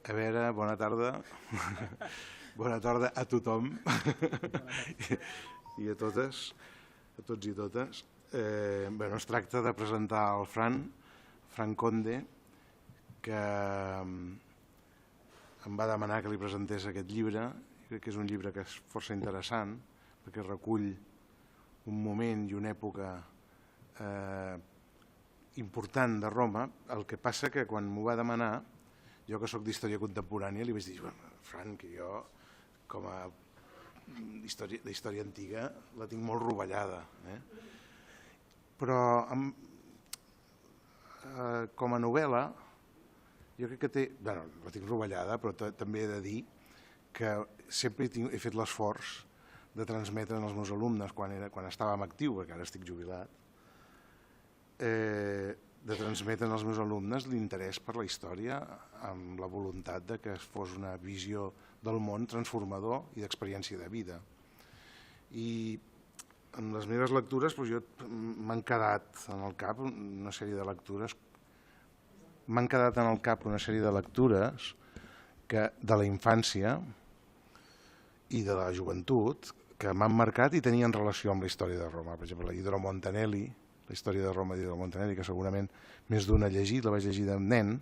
A veure, bona tarda. Bona tarda a tothom i a totes, a tots i totes. Es tracta de presentar el Fran Conde, que em va demanar que li presentés aquest llibre. Crec que és un llibre que és força interessant, perquè recull un moment i una època important de Roma. El que passa que quan m'ho va demanar, jo que soc d'història contemporània, li vaig dir, Fran, que jo com a d'història antiga la tinc molt rovellada. Però com a novel·la, jo crec que té... la tinc rovellada, però també he de dir que sempre he fet l'esforç de transmetre als meus alumnes, quan estàvem actiu, perquè ara estic jubilat, de transmetre als meus alumnes l'interès per la història amb la voluntat de que fos una visió del món transformador i d'experiència de vida. I en les meves lectures m'han quedat en el cap una sèrie de lectures de la infància i de la joventut que m'han marcat i tenien relació amb la història de Roma. Per exemple, Idro Montanelli, la història de Roma d'Idro Montanelli, que segurament més d'un ha llegit, la vaig llegir de nen,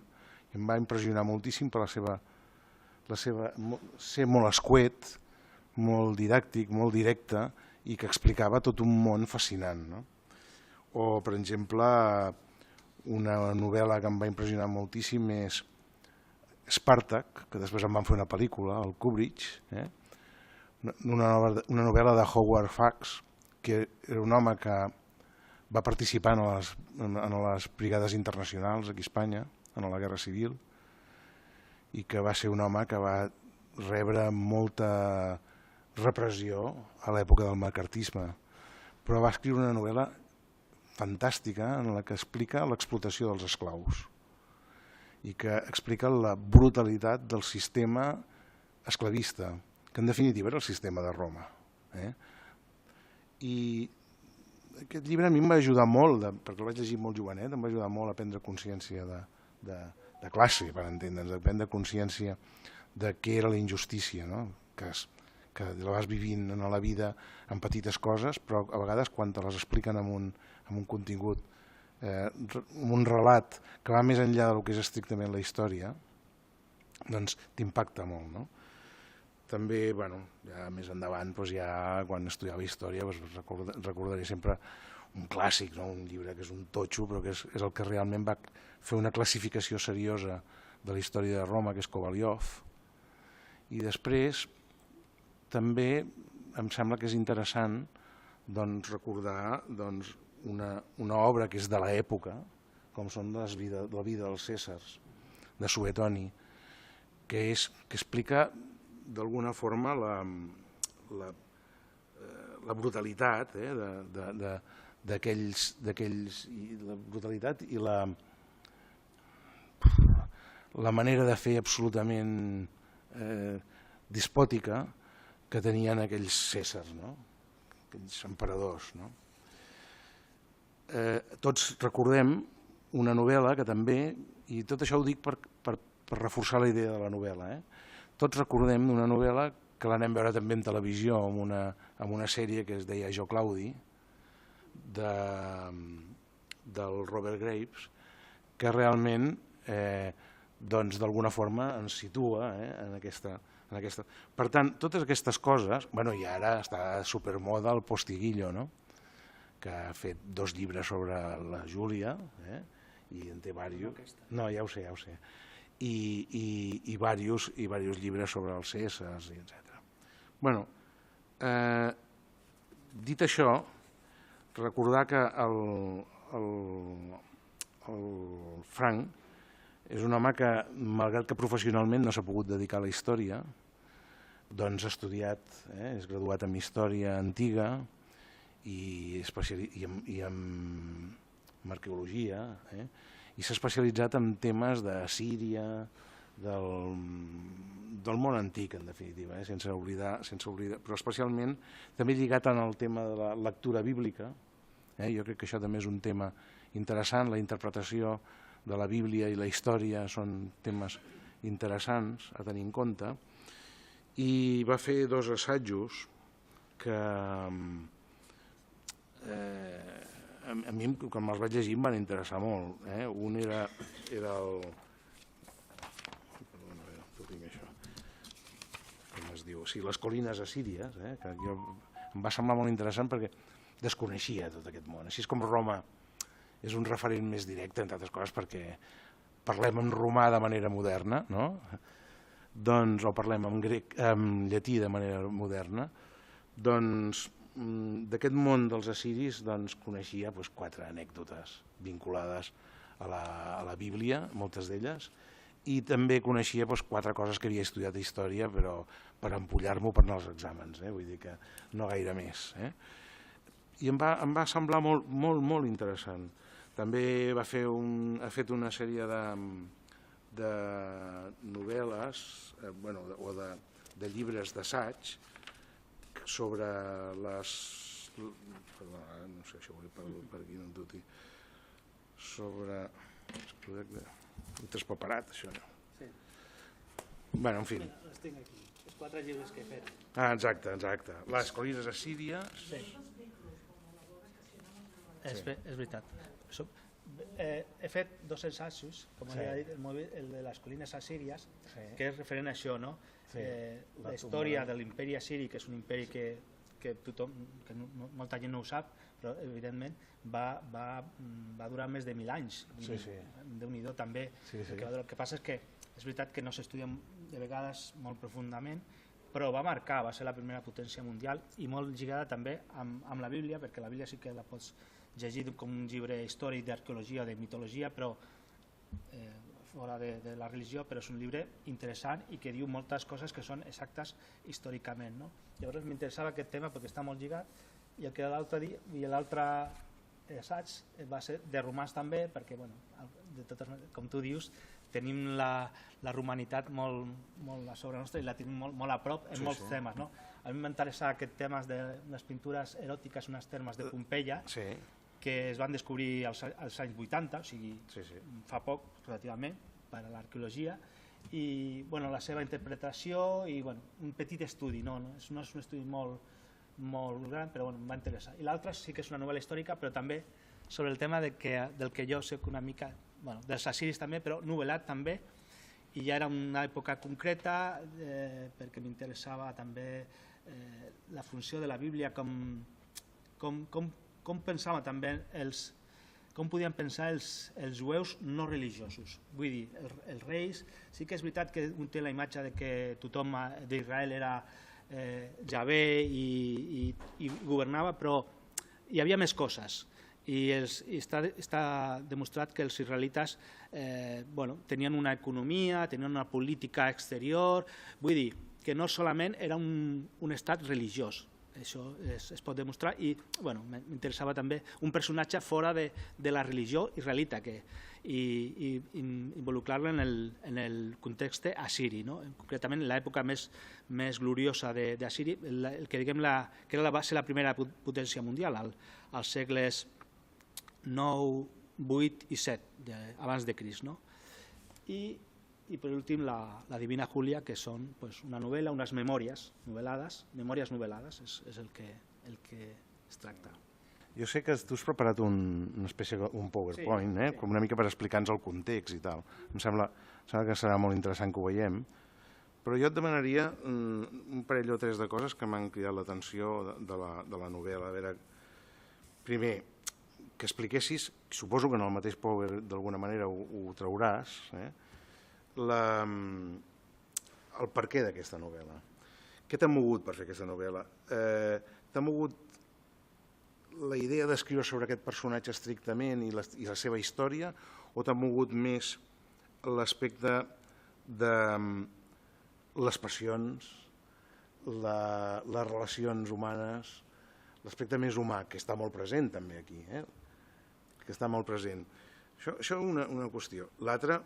i em va impressionar moltíssim per ser molt escuet, molt didàctic, molt directe, i que explicava tot un món fascinant. O, per exemple, una novel·la que em va impressionar moltíssim és Spartak, que després en van fer una pel·lícula, el Kubrick, una novel·la de Howard Hawks, que era un home que va participar en les brigades internacionals aquí a Espanya, en la Guerra Civil, i que va ser un home que va rebre molta repressió a l'època del macartisme, però va escriure una novel·la fantàstica en la que explica l'explotació dels esclaus i que explica la brutalitat del sistema esclavista, que en definitiva era el sistema de Roma. I aquest llibre a mi em va ajudar molt, perquè el vaig llegir molt jovenet, em va ajudar molt a prendre consciència de classe, per entendre'ns, a prendre consciència de què era la injustícia, que la vas vivint en la vida en petites coses, però a vegades quan te les expliquen amb un contingut, amb un relat que va més enllà del que és estrictament la història, doncs t'impacta molt. També, ja més endavant, quan estudiava història, recordaré sempre un clàssic, un llibre que és un totxo, però que és el que realment va fer una classificació seriosa de la història de Roma, que és Kovalyov. I després també em sembla que és interessant recordar una obra que és de l'època, com són la vida dels Cèsars, de Suetoni, que explica d'alguna forma la brutalitat d'aquells, la brutalitat i la manera de fer absolutament despòtica que tenien aquells Cèsars, aquells emperadors. Tots recordem una novel·la que també, i tot això ho dic per reforçar la idea de la novel·la, tots recordem una novel·la que l'anem a veure també en televisió, amb una sèrie que es deia Jo Claudi, del Robert Graves, que realment d'alguna forma ens situa en aquesta... Per tant, totes aquestes coses, i ara està supermoda el Postiguillo, que ha fet 2 llibres sobre la Júlia, i en té diversos. No, ja ho sé. I diversos llibres sobre els Cèsars, etc. Dit això, recordar que el Frank és un home que, malgrat que professionalment no s'ha pogut dedicar a la història, doncs ha estudiat, és graduat en Història Antiga i en arqueologia, i s'ha especialitzat en temes de Síria, del món antic, en definitiva, sense oblidar, però especialment també lligat en el tema de la lectura bíblica. Jo crec que això també és un tema interessant, la interpretació de la Bíblia i la història són temes interessants a tenir en compte, i va fer 2 assajos que a mi, quan me'ls vaig llegir, em van interessar molt. Un era el... Perdona, a veure, t'ho tinc això. Com es diu? Sí, les colines assíries, que em va semblar molt interessant perquè desconeixia tot aquest món. Així és com Roma és un referent més directe, entre altres coses, perquè parlem en romà de manera moderna, no? Doncs, o parlem en llatí de manera moderna, doncs d'aquest món dels assiris coneixia 4 anècdotes vinculades a la Bíblia, moltes d'elles, i també coneixia 4 coses que havia estudiat a història, però per empullar-m'ho per anar als exàmens, vull dir que no gaire més. I em va semblar molt, molt, molt interessant. També ha fet una sèrie de novel·les o de llibres d'assaig sobre les... no sé, això ho per aquí no em duti. Sobre... Un traspaperat, això no. Sí. Bueno, en fi. Els tinc aquí, els 4 llibres que he fet. Exacte. Les colines assíries... Sí. És veritat. He fet 2 assajos, com havia dit, el de les colines assíries, que és referent a això, no? La història de l'imperi assiri, que és un imperi que molta gent no ho sap, però evidentment va durar més de 1.000 anys. Déu-n'hi-do també. El que passa és que és veritat que no s'estudia de vegades molt profundament, però va marcar, va ser la primera potència mundial i molt lligada també amb la Bíblia, perquè la Bíblia sí que la pots llegir com un llibre històric d'arqueologia o de mitologia, però fora de la religió, però és un llibre interessant i que diu moltes coses que són exactes històricament. Llavors m'interessava aquest tema perquè està molt lligat, i l'altre assaig va ser de romans també, perquè, com tu dius, tenim la romanitat molt a sobre nostra i la tenim molt a prop en molts temes. A mi m'interessa aquest tema de les pintures eròtiques, unes termes de Pompeia, que es van descobrir als anys 80, o sigui, fa poc, relativament, per a l'arqueologia, i la seva interpretació i un petit estudi, no és un estudi molt gran, però em va interessar. I l'altre sí que és una novel·la històrica, però també sobre el tema del que jo soc una mica, dels assiris també, però novel·lat també, i ja era una època concreta, perquè m'interessava també la funció de la Bíblia, com pensava també com podien pensar els jueus no religiosos. Vull dir, els reis, sí que és veritat que un té la imatge que tothom d'Israel era Javé i governava, però hi havia més coses. I està demostrat que els israelites tenien una economia, tenien una política exterior, vull dir que no solament era un estat religiós. Això es pot demostrar i m'interessava també un personatge fora de la religió israelita i involucrar-lo en el context assiri, concretament en l'època més gloriosa d'Assiri, el que va ser la primera potència mundial als segles 9, 8 i 7 abans de Crist. I per últim la Divina Júlia, que són una novel·la, unes memòries novel·lades, és el que es tracta. Jo sé que tu has preparat un PowerPoint, com una mica per explicar-nos el context i tal. Em sembla que serà molt interessant que ho veiem, però jo et demanaria un parell o 3 de coses que m'han cridat l'atenció de la novel·la. A veure, primer, que expliquessis, suposo que en el mateix Power d'alguna manera ho trauràs, el perquè d'aquesta novel·la. Què t'ha mogut per fer aquesta novel·la? T'ha mogut la idea d'escriure sobre aquest personatge estrictament i la seva història, o t'ha mogut més l'aspecte de les passions, les relacions humanes, l'aspecte més humà, que està molt present també aquí, que està molt present. Això és una qüestió. L'altra,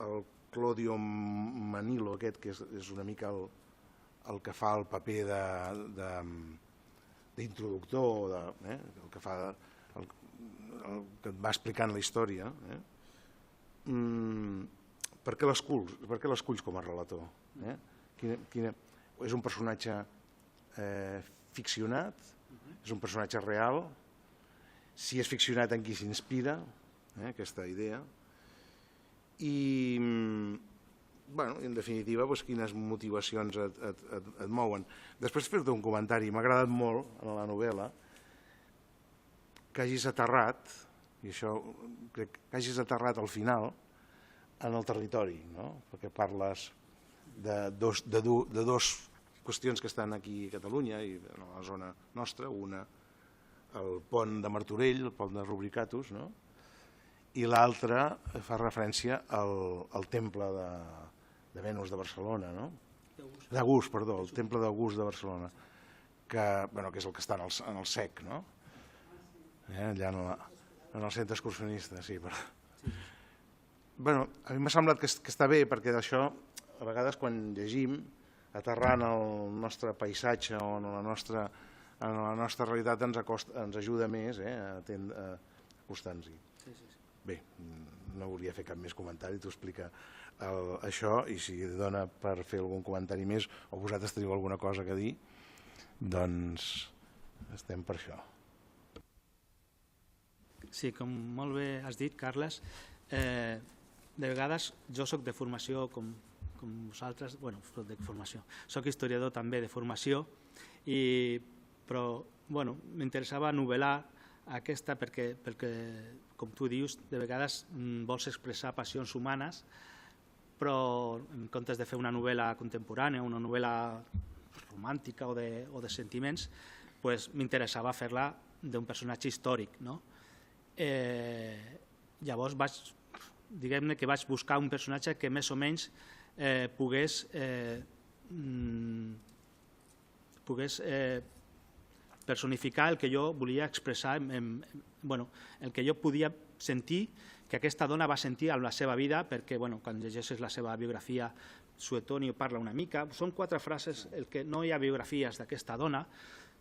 el Claudio Manilo aquest, que és una mica el que fa el paper d'introductor, el que et va explicant la història, Per què l'esculls com a relator? És un personatge ficcionat? És un personatge real? Si és ficcionat, en qui s'inspira aquesta idea? I, en definitiva, quines motivacions et mouen. Després fer-te un comentari. M'ha agradat molt en la novel·la que hagis aterrat, i això crec que hagis aterrat al final, en el territori, perquè parles de dues qüestions que estan aquí a Catalunya i a la zona nostra, una el pont de Martorell, el pont de Rubricatus, i l'altra fa referència al temple de Venus de Barcelona, d'August, perdó, el temple d'August de Barcelona, que és el que està en el SEC, allà en el centre excursionista, sí. A mi m'ha semblat que està bé, perquè d'això, a vegades quan llegim, aterrant el nostre paisatge o en la nostra realitat ens ajuda més a acostar-nos-hi. Bé, no volia fer cap més comentari, t'ho explica això, i si dona per fer algun comentari més o vosaltres teniu alguna cosa a dir, doncs estem per això. Sí, com molt bé has dit, Carles, de vegades jo soc de formació com vosaltres, de formació, soc historiador també de formació, però m'interessava novel·lar aquesta perquè, com tu dius, de vegades vols expressar passions humanes, però en comptes de fer una novel·la contemporània, una novel·la romàntica o de sentiments, m'interessava fer-la d'un personatge històric. Llavors diguem-ne que vaig buscar un personatge que més o menys pogués personificar el que jo volia expressar, el que jo podia sentir que aquesta dona va sentir en la seva vida, perquè quan llegeixes la seva biografia, Suetonio parla una mica, són 4 frases, el que no hi ha biografies d'aquesta dona,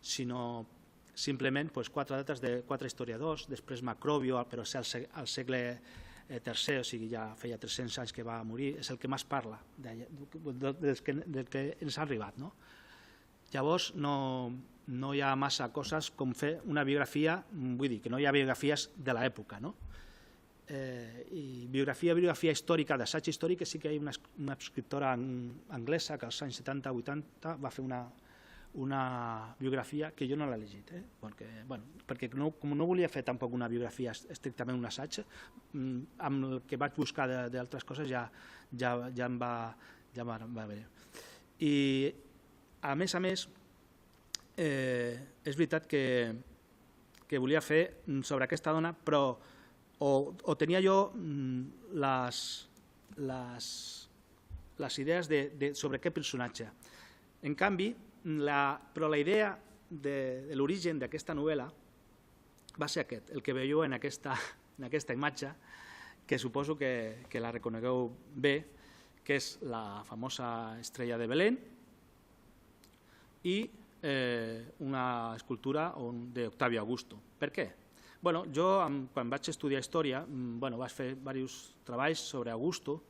sinó simplement 4 dates de 4 historiadors, després Macrobio, però al segle III, o sigui, ja feia 300 anys que va morir, és el que més parla del que ens ha arribat. Llavors no hi ha massa coses com fer una biografia, vull dir que no hi ha biografies de l'època. I biografia històrica, d'assaig històric, sí que hi ha una escriptora anglesa que als anys 70-80 va fer una biografia que jo no l'he llegit, perquè com no volia fer tampoc una biografia estrictament un assaig, amb el que vaig buscar d'altres coses ja em va bé. I a més, és veritat que volia fer sobre aquesta dona, però o tenia jo les idees sobre aquest personatge. En canvi, però la idea de l'origen d'aquesta novel·la va ser aquest, el que veieu en aquesta imatge, que suposo que la reconegueu bé, que és la famosa estrella de Belén i una escultura d'Octavio Augusto. Per què? Jo, quan vaig estudiar història, vaig fer diversos treballs sobre Augusto,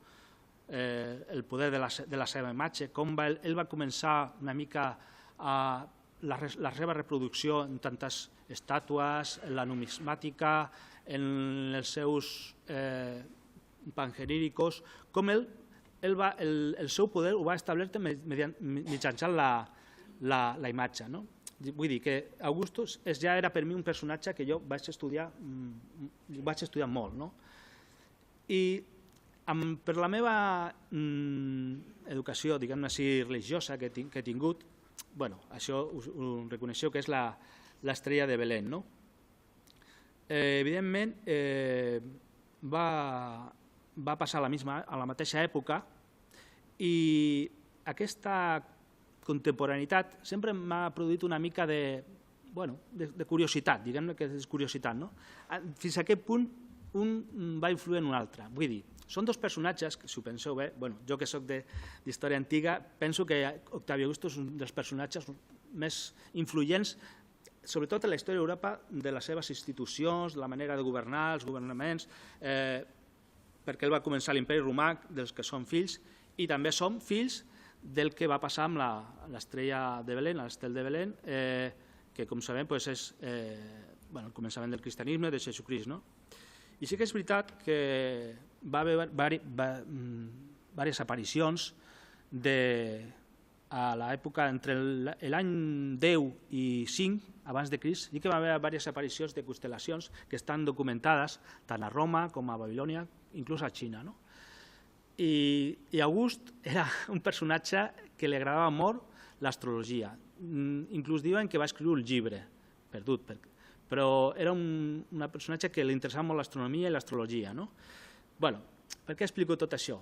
el poder de la seva imatge, com ell va començar una mica la seva reproducció en tantes estàtues, en la numismàtica, en els seus panegíricos, com el seu poder ho va establir mitjançant la imatge. Vull dir que Augustus ja era per mi un personatge que jo vaig estudiar molt. I per la meva educació, diguem-ne així, religiosa que he tingut, això ho reconeixeu que és l'estrella de Belén. Evidentment, va passar a la mateixa època i aquesta contemporaneïtat sempre m'ha produït una mica de curiositat, diguem-ne que és curiositat. Fins a aquest punt un va influir en un altre. Vull dir, són dos personatges, si ho penseu bé, jo que soc d'història antiga, penso que Octavio Augusto és un dels personatges més influents, sobretot en la història d'Europa, de les seves institucions, de la manera de governar, els governaments. perquè ell va començar l'imperi romà, dels que són fills, i també som fills del que va passar amb l'estrella de Belén, l'estel de Belén, que, com sabem, és el començament del cristianisme, de Jesucrist. I sí que és veritat que va haver diverses aparicions a l'època entre l'any 10 i 5 abans de Crist, sí que va haver diverses aparicions de constel·lacions que estan documentades tant a Roma com a Babilònia, inclús a Xina. I August era un personatge que li agradava molt l'astrologia. Inclús diuen que va escriure un llibre, perdut, però era un personatge que li interessava molt l'astronomia i l'astrologia. Per què explico tot això?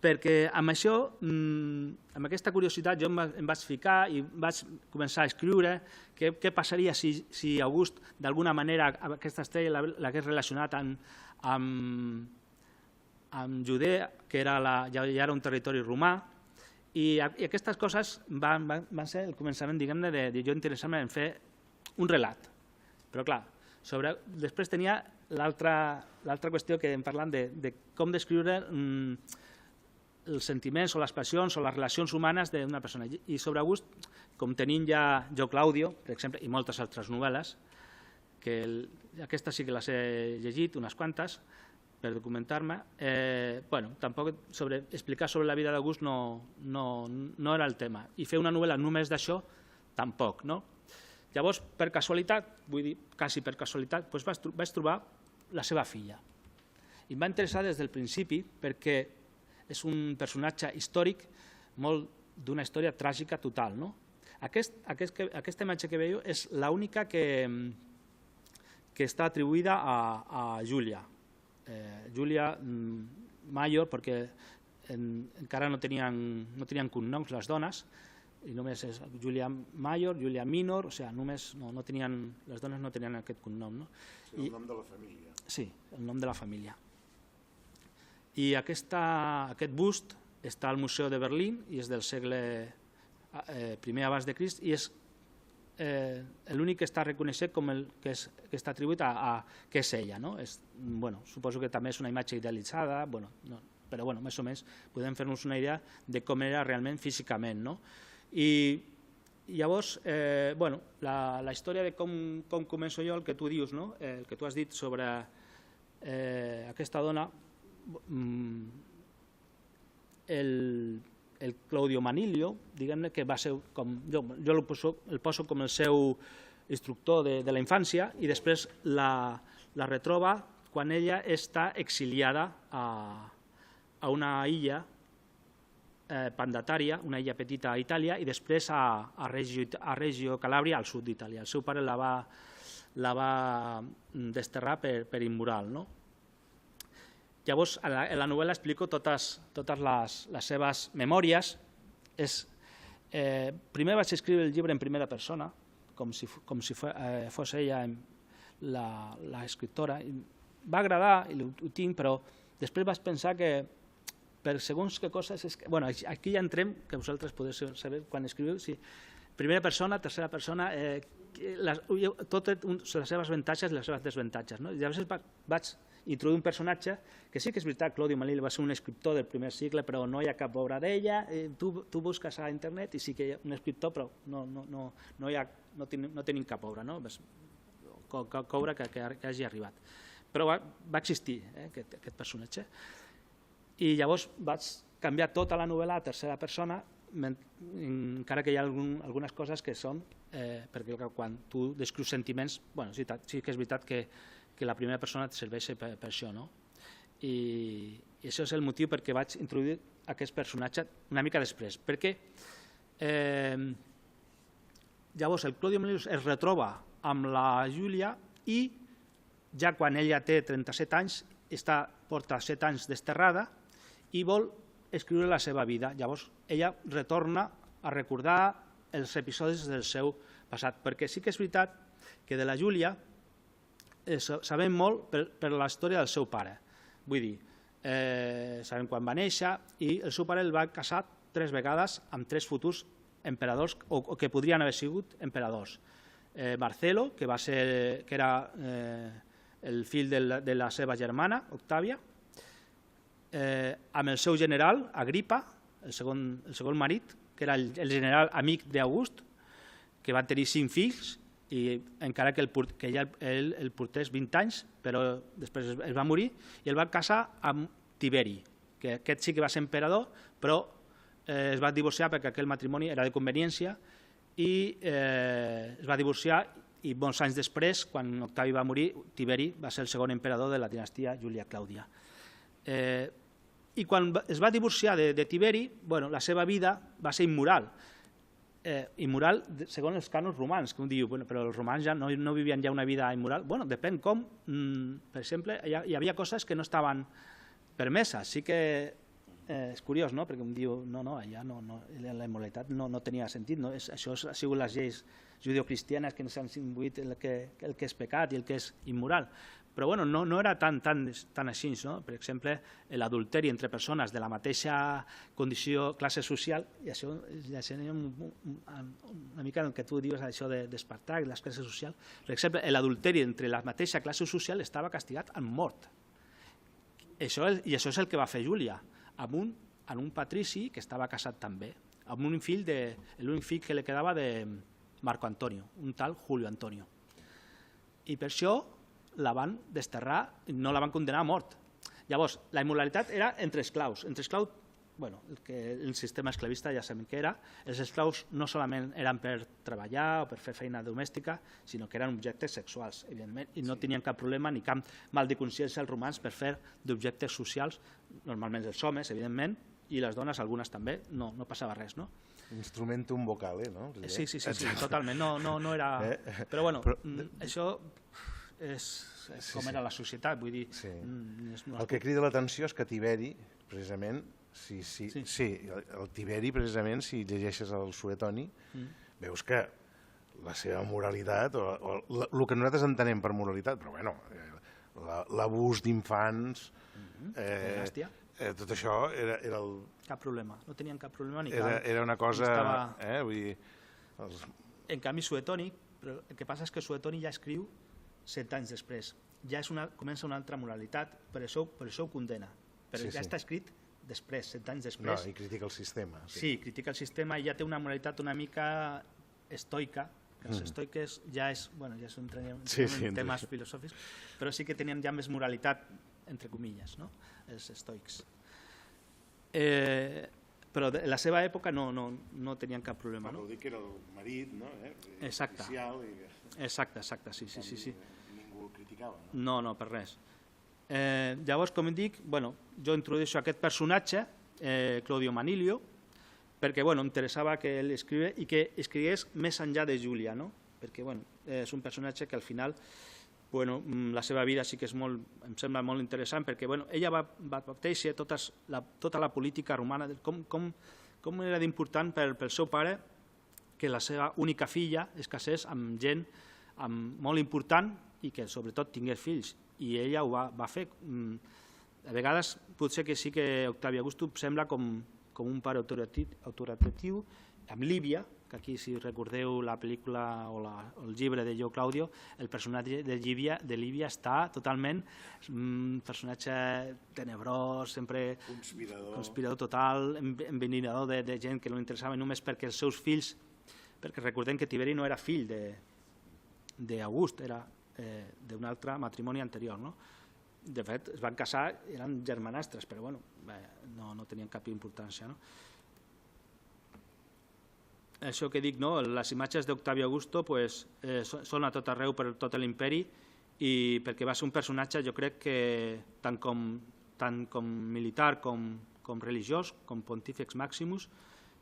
Perquè amb això, amb aquesta curiositat, jo em vaig ficar i vaig començar a escriure què passaria si August, d'alguna manera, aquesta estrella l'hagués relacionat amb Judea, que ja era un territori romà, i aquestes coses van ser el començament, diguem-ne, de jo interessar-me en fer un relat. Però, clar, després tenia l'altra qüestió que em parlant de com descriure els sentiments o les passions o les relacions humanes d'una persona. I sobre August, com tenim ja Jo Claudio, per exemple, i moltes altres novel·les, que aquestes sí que les he llegit, unes quantes, per documentar-me, tampoc explicar sobre la vida d'August no era el tema. I fer una novel·la només d'això, tampoc. Llavors, per casualitat, vull dir, quasi per casualitat, vaig trobar la seva filla. I em va interessar des del principi perquè és un personatge històric molt d'una història tràgica total. Aquesta imatge que veieu és l'única que està atribuïda a Júlia. Júlia Major, perquè encara no tenien cognoms les dones, i només és Júlia Major, Júlia Minor, o sigui, les dones no tenien aquest cognom. El nom de la família. Sí, el nom de la família. I aquest bust està al Museu de Berlín i és del segle I abans de Crist i és l'únic que està reconeixet com el que està atribuït a què és ella. Suposo que també és una imatge idealitzada, però més o menys podem fer-nos una idea de com era realment físicament. I llavors, la història de com començo jo, el que tu dius, el que tu has dit sobre aquesta dona, el Claudio Manilio, diguem-ne que va ser com, jo el poso com el seu instructor de la infància i després la retroba quan ella està exiliada a una illa Pandatària, una illa petita a Itàlia, i després a Reggio Calabria, al sud d'Itàlia. El seu pare la va desterrar per immoral. Llavors, a la novel·la explico totes les seves memòries. Primer vaig escriure el llibre en primera persona, com si fos ella l'escriptora. Va agradar, i ho tinc, però després vaig pensar que per segons què coses... Aquí ja entrem, que vosaltres podeu saber quan escriviu, si primera persona, tercera persona, totes les seves avantatges i les seves desavantatges. Llavors vaig introduir un personatge que sí que és veritat, Claudio Manilio va ser un escriptor del primer segle, però no hi ha cap obra d'ella. Tu busques a internet i sí que hi ha un escriptor, però no tenim cap obra, cap obra que hagi arribat. Però va existir aquest personatge. I llavors vaig canviar tota la novel·la a tercera persona, encara que hi ha algunes coses que són, perquè quan tu descrius sentiments, sí que és veritat que la primera persona et serveix per això. I això és el motiu perquè vaig introduir aquest personatge una mica després. Perquè llavors el Claudio Manilio es retroba amb la Júlia i ja quan ella té 37 anys, porta 7 anys desterrada i vol escriure la seva vida. Llavors ella retorna a recordar els episodis del seu passat, perquè sí que és veritat que de la Júlia sabem molt per la història del seu pare. Vull dir, sabem quan va néixer i el seu pare el va casar 3 vegades amb 3 futurs emperadors o que podrien haver sigut emperadors. Marcelo, que era el fill de la seva germana, Octàvia, amb el seu general, Agripa, el segon marit, que era el general amic d'August, que van tenir 5 fills, i encara que ell el portés 20 anys, però després es va morir, i el van casar amb Tiberi, que aquest sí que va ser emperador, però es va divorciar perquè aquell matrimoni era de conveniència, i es va divorciar, i molts anys després, quan Octavi va morir, Tiberi va ser el segon emperador de la dinastia Júlia Clàudia. I quan es va divorciar de Tiberi, la seva vida va ser immoral. Immoral segons els cànons romans, que un diu, però els romans ja no vivien ja una vida immoral. Bueno, depèn com. Per exemple, hi havia coses que no estaven permeses. Sí que és curiós, no? Perquè un diu, no, allà la immoralitat no tenia sentit. Això ha sigut les lleis judeocristianes que ens han imbuït el que és pecat i el que és immoral. Però no era tan així. Per exemple, l'adulteri entre persones de la mateixa condició, classe social, i això ja seria una mica el que tu dius, això d'Espartac, les classes socials. Per exemple, l'adulteri entre la mateixa classe social estava castigat amb mort. I això és el que va fer Júlia, amb un patrici que estava casat també, amb l'únic fill que li quedava de Marco Antonio, un tal Julio Antonio. I per això la van desterrar i no la van condenar a mort. Llavors, la immoralitat era entre esclaus. Entre esclaus, el sistema esclavista ja sabem què era. Els esclaus no solament eren per treballar o per fer feina domèstica, sinó que eren objectes sexuals, evidentment, i no tenien cap problema ni cap mal de consciència els romans per fer d'objectes socials, normalment els homes, evidentment, i les dones, algunes també, no passava res, no? Instrumentum vocale, no? Sí, totalment, no era... Però bueno, això és com era la societat, vull dir... El que crida l'atenció és que Tiberi, precisament, el Tiberi, precisament, si llegeixes el Suetoni, veus que la seva moralitat, o el que nosaltres entenem per moralitat, però bueno, l'abús d'infants, tot això era el... Cap problema, no tenien cap problema ni cap... Era una cosa... En canvi, Suetoni, el que passa és que Suetoni ja escriu 7 anys després. Ja comença una altra moralitat, per això ho condena. Però ja està escrit després, 7 anys després. No, i critica el sistema. Sí, critica el sistema i ja té una moralitat una mica estoica. Els estoiques ja és... Bueno, ja són temes filosòfics, però sí que tenien ja més moralitat, entre comilles, no? Els estoics. Però en la seva època no tenien cap problema. Ho dic que era el marit, no? Exacte, sí. Ningú el criticava, no? No, per res. Llavors, com dic, jo introdueixo aquest personatge, Claudio Manilio, perquè interessava que ell escrivés i que escrigués més enllà de Júlia, no? Perquè és un personatge que al final la seva vida sí que em sembla molt interessant, perquè ella va teixir tota la política romana, com era d'important pel seu pare que la seva única filla es casés amb gent molt important i que sobretot tingués fills, i ella ho va fer. A vegades potser que sí que Octavi Augusto sembla com un pare autoritatiu amb Lívia, que aquí, si recordeu la pel·lícula o el llibre de Io Claudio, el personatge de Lívia està totalment un personatge tenebrós, sempre conspirador total, enveninador de gent que no interessava només perquè els seus fills, perquè recordem que Tiberi no era fill d'August, era d'un altre matrimoni anterior, no? De fet, es van casar, eren germanastres, però no tenien cap importància, no? Això que dic, les imatges d'Octavi Augusto són a tot arreu per tot l'imperi, i perquè va ser un personatge, jo crec que tant com militar com religiós, com Pontífex Maximus,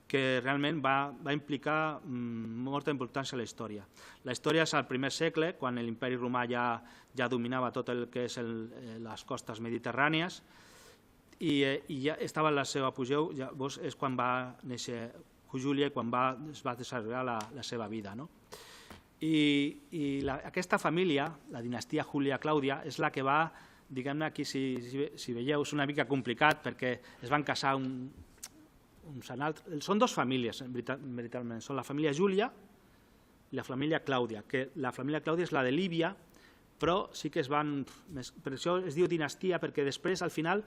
que realment va implicar molta importància a la història. La història és al primer segle, quan l'imperi romà ja dominava tot el que és les costes mediterrànies, i ja estava en la seva apogeu, llavors és quan va néixer Júlia i quan es va desenvolupar la seva vida. I aquesta família, la dinastia Júlia Clàudia, és la que va, diguem-ne, aquí si veieu és una mica complicat perquè es van casar són dues famílies, veritablement, són la família Júlia i la família Clàudia, que la família Clàudia és la de Lívia, però sí que per això es diu dinastia, perquè després al final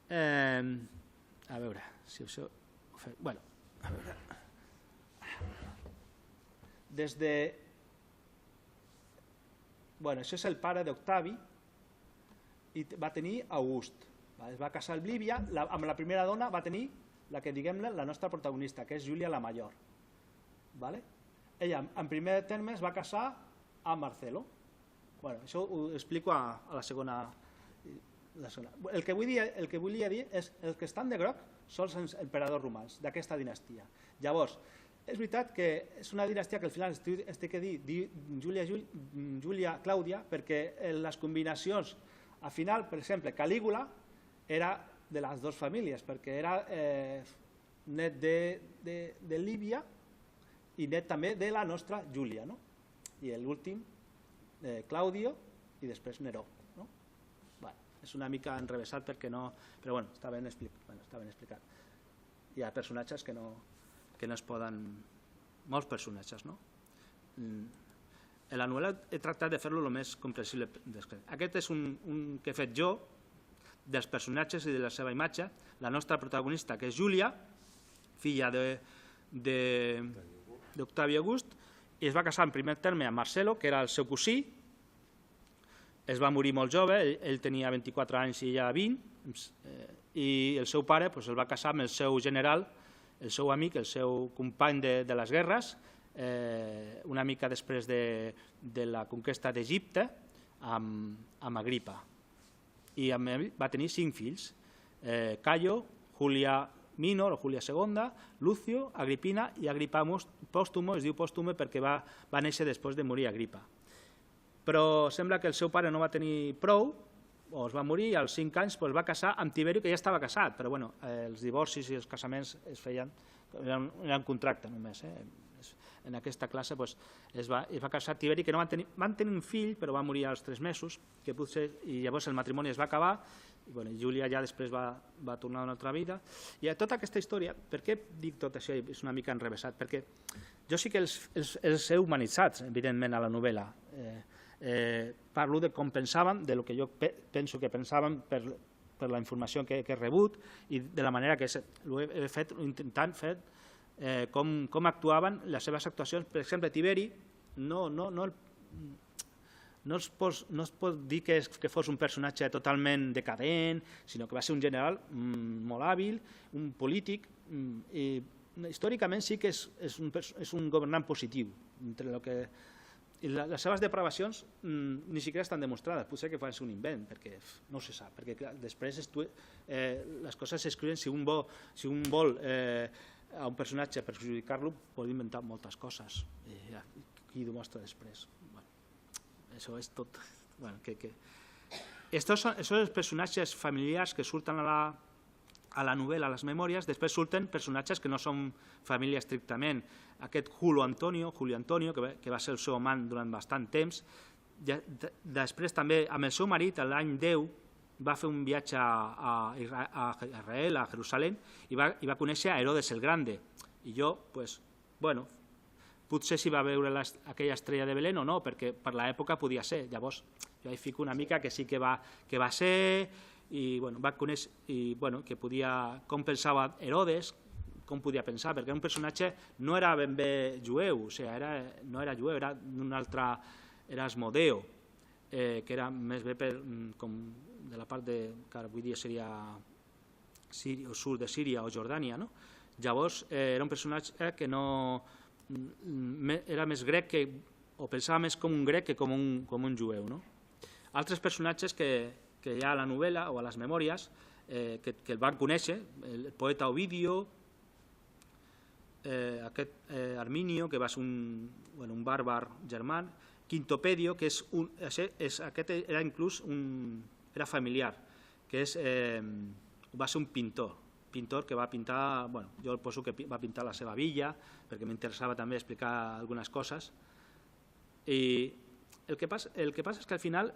A veure, si això... Bueno, a veure... Des de... Bueno, això és el pare d'Octavi i va tenir August. Es va casar amb Lívia, amb la primera dona va tenir la que diguem-ne la nostra protagonista, que és Júlia la Major. Ella, en primer terme, es va casar amb Marcelo. Bueno, això ho explico a la segona. El que volia dir és que els que estan de groc són els emperadors romans d'aquesta dinastia. Llavors, és veritat que és una dinastia que al final es té que dir Júlia Clàudia perquè les combinacions, al final, per exemple, Calígula era de les dues famílies, perquè era net de Lívia i net també de la nostra Júlia, i l'últim, Claudio, i després Neró. És una mica enrevessat perquè no... Però bueno, està ben explicat. Hi ha personatges que no es poden... Molts personatges, no? En la novel·la he tractat de fer-lo el més comprensible. Aquest és un que he fet jo, dels personatges i de la seva imatge, la nostra protagonista, que és Júlia, filla d'Octavi August, i es va casar en primer terme amb Marcelo, que era el seu cosí. Es va morir molt jove, ell tenia 24 anys i ella 20, i el seu pare el va casar amb el seu general, el seu amic, el seu company de les guerres, una mica després de la conquesta d'Egipte, amb Agripa. I amb ell va tenir 5 fills, Cayo, Julia Minor o Julia II, Lucio, Agripina i Agripa Pòstumo, es diu Pòstumo perquè va néixer després de morir Agripa. Però sembla que el seu pare no va tenir prou, o es va morir, i als 5 anys es va casar amb Tiberi, que ja estava casat, però els divorcis i els casaments es feien, era un contracte només. En aquesta classe es va casar Tiberi, que van tenir un fill, però va morir als 3 mesos, i llavors el matrimoni es va acabar, i Júlia ja després va tornar a una altra vida. I a tota aquesta història, per què dic tot això? És una mica enrevessat, perquè jo sí que els he humanitzat, evidentment, a la novel·la. Parlo de com pensaven, del que jo penso que pensaven per la informació que he rebut i de la manera que ho he fet, intentant fer com actuaven les seves actuacions. Per exemple, Tiberi no es pot dir que fos un personatge totalment decadent, sinó que va ser un general molt hàbil, un polític, i històricament sí que és un governant positiu. Les seves depravacions ni siquiera estan demostrades, potser que fan ser un invent, perquè no se sap, perquè després les coses s'escriuen, si un vol a un personatge perjudicar-lo, pot inventar moltes coses, i ho demostra després. Això és tot. Estos són els personatges familiars que surten a la novel·la, a les memòries. Després surten personatges que no són família estrictament. Aquest Julio Antonio, que va ser el seu amant durant bastant temps. Després també, amb el seu marit, l'any 10, va fer un viatge a Israel, a Jerusalem, i va conèixer a Herodes el Grande. I jo, potser si va veure aquella estrella de Belén o no, perquè per l'època podia ser. Llavors, jo hi fico una mica que sí que va ser, i va conèixer que com pensava Herodes, com podia pensar, perquè un personatge no era ben bé jueu, no era jueu, era d'un altre, era Asmodeo, que era més bé de la part que avui dia seria sud de Síria o Jordània. Llavors, era un personatge que no... era més grec, o pensava més com un grec que com un jueu. Altres personatges que hi ha a la novel·la o a les memòries que el van conèixer, el poeta Ovidio, aquest Arminio, que va ser un bàrbar germà, Quintopedio, que aquest era inclús era familiar, que va ser un pintor que va pintar, jo el poso que va pintar la seva villa, perquè m'interessava també explicar algunes coses. I el que passa és que al final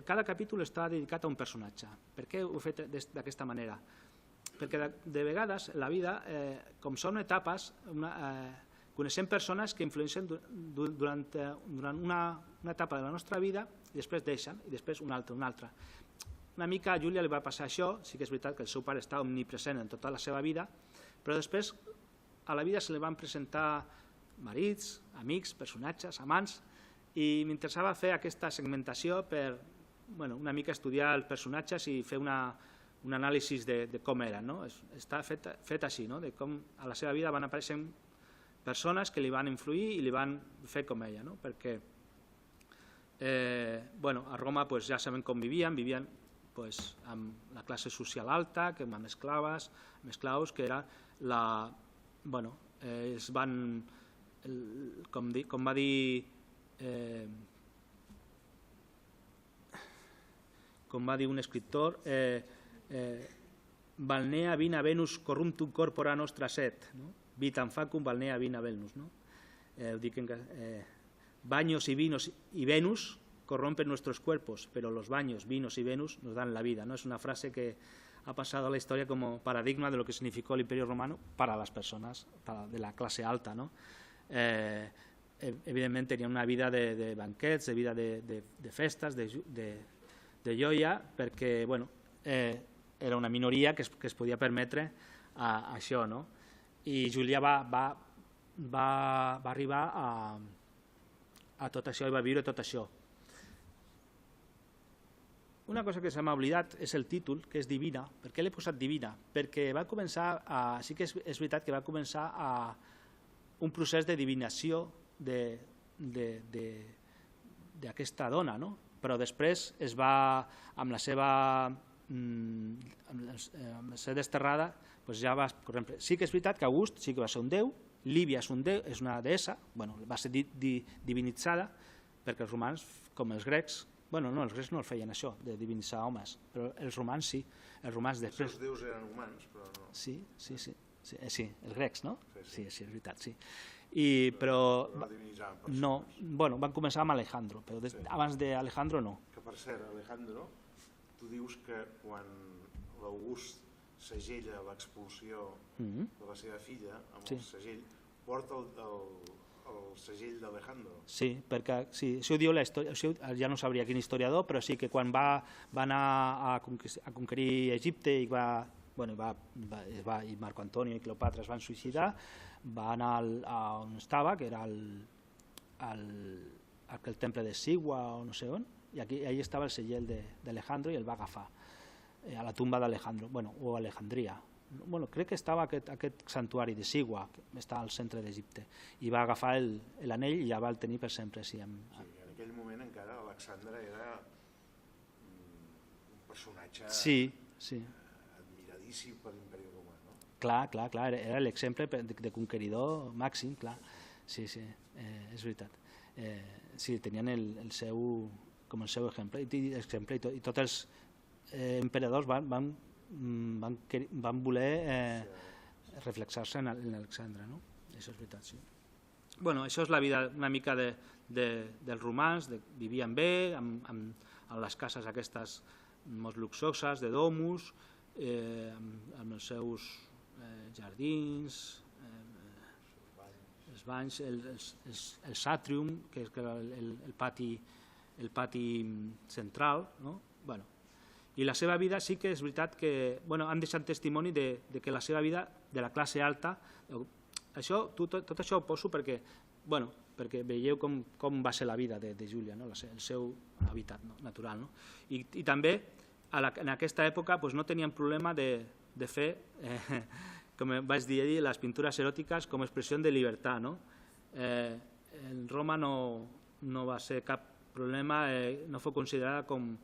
cada capítol està dedicat a un personatge. Per què ho he fet d'aquesta manera? Perquè de vegades la vida, com són etapes, coneixem persones que influencien durant una etapa de la nostra vida i després deixen, i després una altra. una mica a Júlia li va passar això, sí que és veritat que el seu pare està omnipresent en tota la seva vida, però després a la vida se li van presentar marits, amics, personatges, amants, i m'interessava fer aquesta segmentació per una mica estudiar els personatges i fer un anàlisi de com eren. Està fet així, de com a la seva vida van apareixent persones que li van influir i li van fer com ella, perquè a Roma ja sabem com vivien amb la classe social alta, amb esclaus, que era es van, com va dir un escriptor, balnea vina Venus corruptum corpora nostra set, vitam facum balnea vina Venus. Baños y vinos y Venus corrompen nuestros cuerpos, pero los baños, vinos y Venus nos dan la vida. Es una frase que ha pasado a la historia como paradigma de lo que significó el Imperio Romano para las personas de la clase alta. Evidentemente tenían una vida de banquets, de vida de festas, de joia, perquè era una minoria que es podia permetre això. I Júlia va arribar a tot això i va viure tot això. Una cosa que se m'ha oblidat és el títol, que és Divina. Per què l'he posat Divina? Perquè va començar, sí que és veritat que va començar un procés de divinació d'aquesta dona, però després es va, amb la seva ser desterrada, ja va corrent. Sí que és veritat que August sí que va ser un déu, Lívia és una deessa, va ser divinitzada, perquè els romans, com els grecs, no, els grecs no el feien això, de divinitzar homes, però els romans sí. Els romans després... Els déus eren humans, però no... Sí, els grecs, no? Sí, és veritat, sí. Però no, van començar amb Alejandro, però abans d'Alejandro no. Que per cert, Alejandro, tu dius que quan l'August segella l'expulsió de la seva filla amb el segell, porta el segell d'Alejandro. Sí, perquè això ho diu la història, ja no sabria quin historiador, però sí que quan va anar a conquerir Egipte i Marco Antonio i Cleopatra es van suïcidar, va anar on estava, que era el temple de Sigua o no sé on, i allà estava el segell d'Alejandro i el va agafar a la tumba d'Alejandro, o Alejandria. Crec que estava aquest santuari de Sigua, que està al centre d'Egipte, i va agafar l'anell i ja va el tenir per sempre. Sí, en aquell moment encara Alexandre era un personatge admiradíssim per l'imperi romà. Clar, era l'exemple de conqueridor màxim, clar. Sí, és veritat. Sí, tenien el seu exemple, i tots els emperadors van voler reflexar-se en Alexandre, això és veritat, sí. Això és la vida una mica dels romans, vivien bé, amb les cases aquestes molt luxoses, de domus, amb els seus jardins, els banys, el satrium, que és el pati central, i la seva vida sí que és veritat que han deixat testimoni de que la seva vida de la classe alta, tot això ho poso perquè veieu com va ser la vida de Júlia, el seu hàbitat natural. I també en aquesta època no tenien problema de fer, com vaig dir ahir, les pintures eròtiques com a expressió de llibertat. En Roma no va ser cap problema, no fou considerada com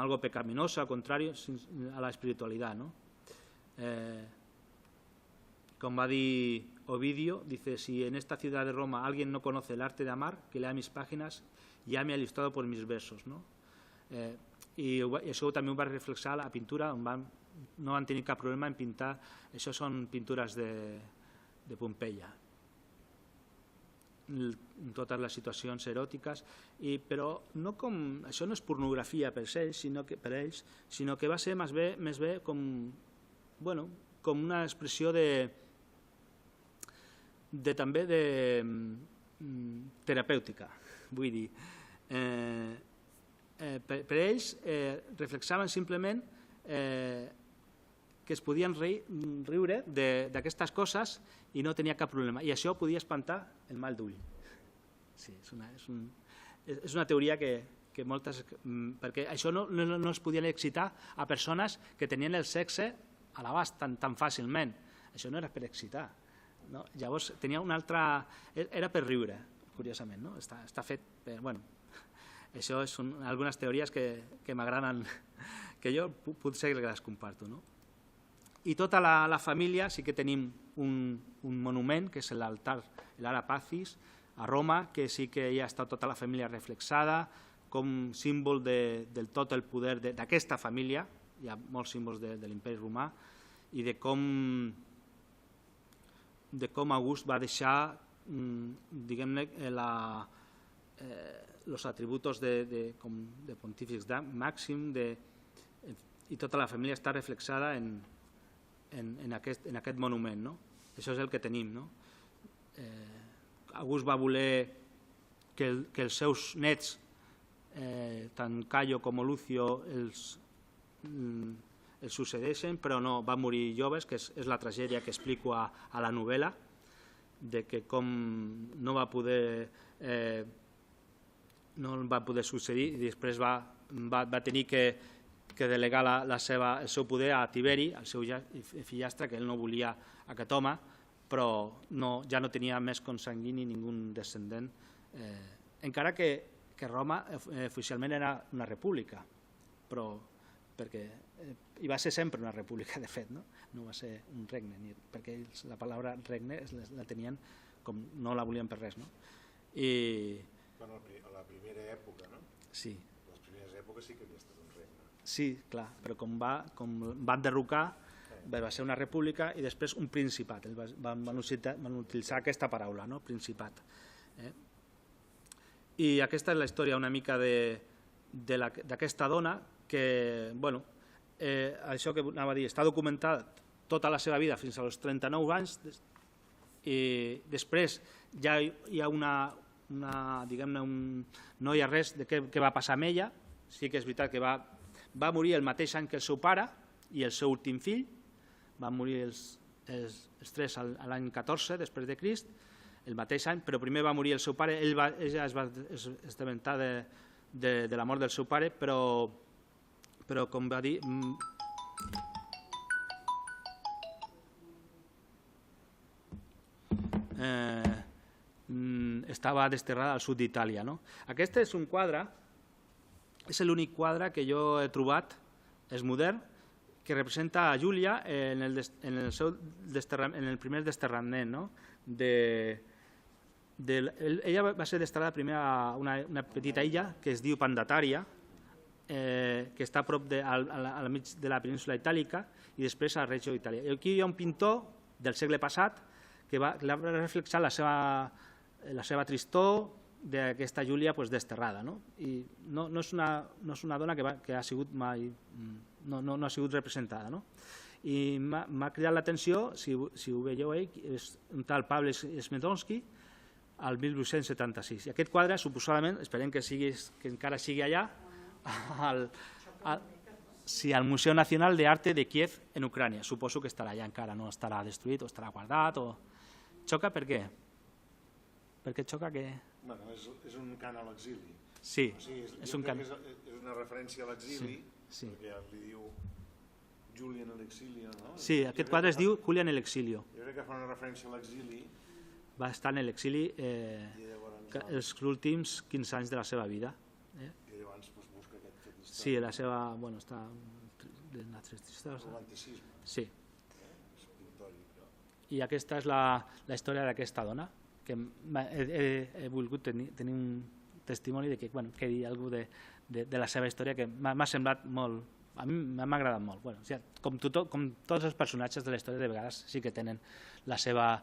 algo pecaminoso, al contrario, a la espiritualidad. Como va a decir Ovidio, dice: si en esta ciudad de Roma alguien no conoce el arte de amar, que lea mis páginas y ame ilustrado por mis versos. I això també ho va reflexar la pintura, no van tenir cap problema en pintar, això són pintures de Pompeia, en totes les situacions eròtiques, però això no és pornografia per ells, sinó que va ser més bé com una expressió també de terapèutica, vull dir, per ells reflexaven simplement que es podien riure d'aquestes coses i no tenia cap problema. I això podia espantar el mal d'ull. Sí, és una teoria que moltes... perquè això no es podien excitar a persones que tenien el sexe a l'abast tan fàcilment. Això no era per excitar. Llavors tenia una altra... Era per riure, curiosament. Està fet per... Això són algunes teories que m'agraden, que jo potser les comparto. I tota la família sí que tenim un monument, que és l'altar, l'Ara Pacis, a Roma, que sí que hi ha estat tota la família reflexada, com símbol del tot el poder d'aquesta família, hi ha molts símbols de l'imperi romà, i de com August va deixar, diguem-ne, els atributos de pontífex màxim, i tota la família està reflexada en aquest monument. Això és el que tenim. August va voler que els seus nets, tant Cayo com Lucio, els succeeixen, però no, van morir joves, que és la tragèdia que explico a la novel·la, de que com no va poder succeir i després va tenir que delegar el seu poder a Tiberi, el seu fillastre, que ell no volia aquest home, però ja no tenia més consanguini, ningú descendent, encara que Roma oficialment era una república, però perquè hi va ser sempre una república, de fet, no va ser un regne, perquè ells la paraula regne la tenien com no la volien per res. A la primera època, no? Sí. Les primeres èpoques sí que havia estat un regne. Sí, clar, però com van derrocar, va ser una república i després un principat. Van utilitzar aquesta paraula, principat. I aquesta és la història una mica d'aquesta dona que, això que anava a dir, està documentada tota la seva vida fins als 39 anys i després ja hi ha diguem-ne, no hi ha res de què va passar amb ella. Sí que és veritat que va morir el mateix any que el seu pare i el seu últim fill, van morir els tres l'any 14 després de Crist, el mateix any, però primer va morir el seu pare, ella es va esdeventar de la mort del seu pare, però com va dir... estava desterrada al sud d'Itàlia. Aquest és un quadre, és l'únic quadre que jo he trobat, és modern, que representa a Júlia en el primer desterrament. Ella va ser desterrada primer a una petita illa que es diu Pandataria, que està a prop al mig de la península itàlica, i després a Reggio d'Itàlia. Aquí hi ha un pintor del segle passat que va reflexar la seva tristor d'aquesta Júlia desterrada. I no és una dona que ha sigut mai, no ha sigut representada. I m'ha cridat l'atenció, si ho veieu, és un tal Pablo Smedonsky, al 1876. I aquest quadre, suposadament, esperem que encara sigui allà, al Museu Nacional d'Arte de Kiev, en Ucrània. Suposo que estarà allà encara, no estarà destruït o estarà guardat. Xoca per què? Per què xoca que... És un cant a l'exili. Sí, és un cant. És una referència a l'exili, perquè li diu Julian a l'exilio, no? Sí, aquest quadre es diu Julian en l'exilio. Jo crec que fa una referència a l'exili. Va estar en l'exili els últims 15 anys de la seva vida. I llavors busca aquest història. Sí, la seva... Bueno, està... Romanticisme. Sí. És pictòric. I aquesta és la història d'aquesta dona, que he volgut tenir un testimoni de que hi ha alguna cosa de la seva història que m'ha semblat molt... A mi m'ha agradat molt. Com tots els personatges de la història, de vegades sí que tenen la seva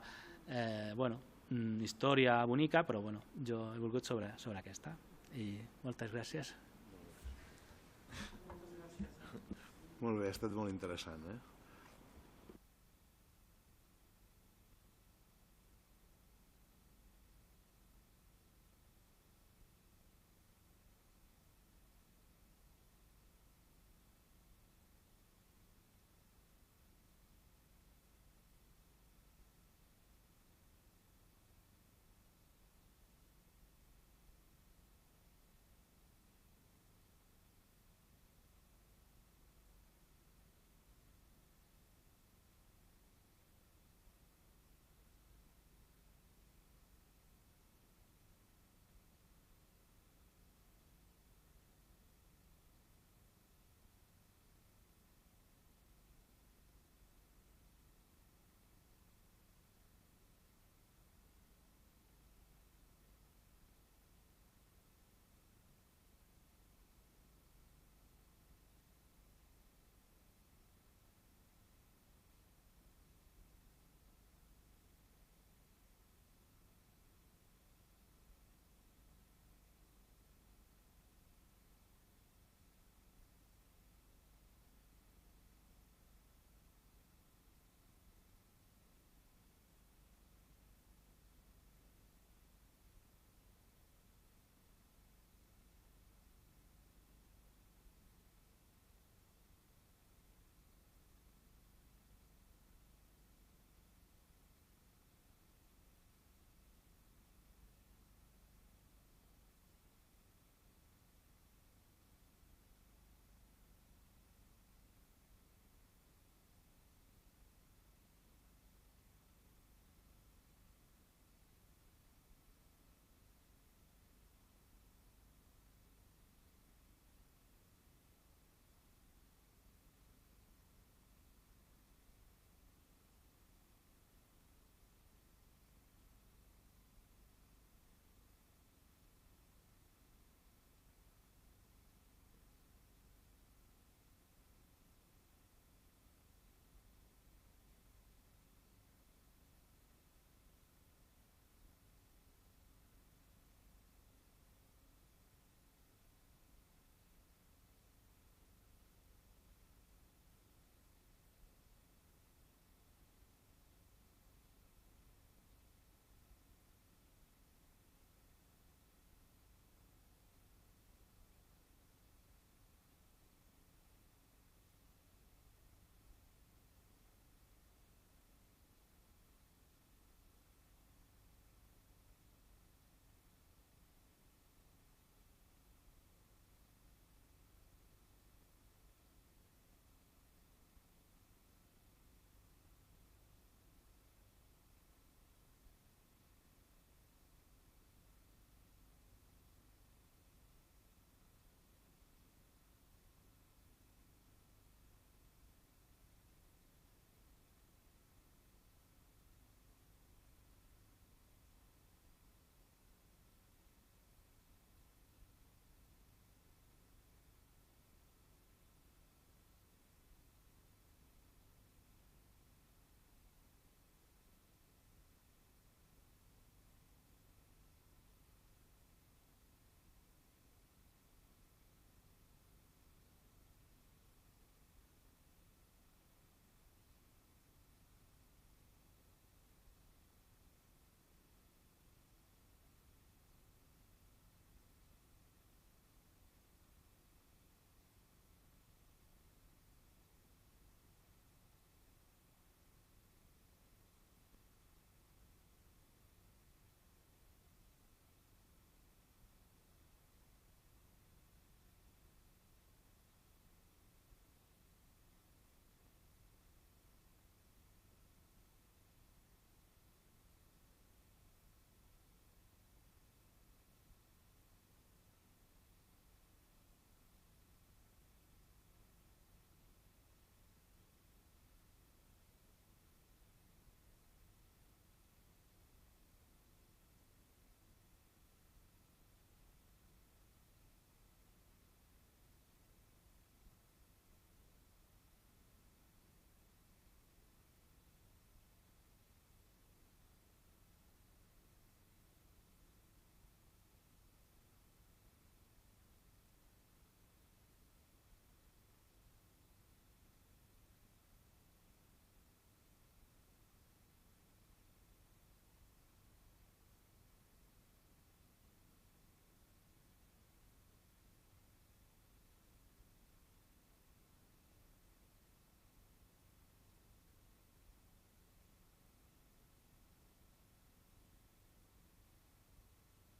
història bonica, però jo he volgut sobre aquesta. I moltes gràcies. Molt bé, ha estat molt interessant.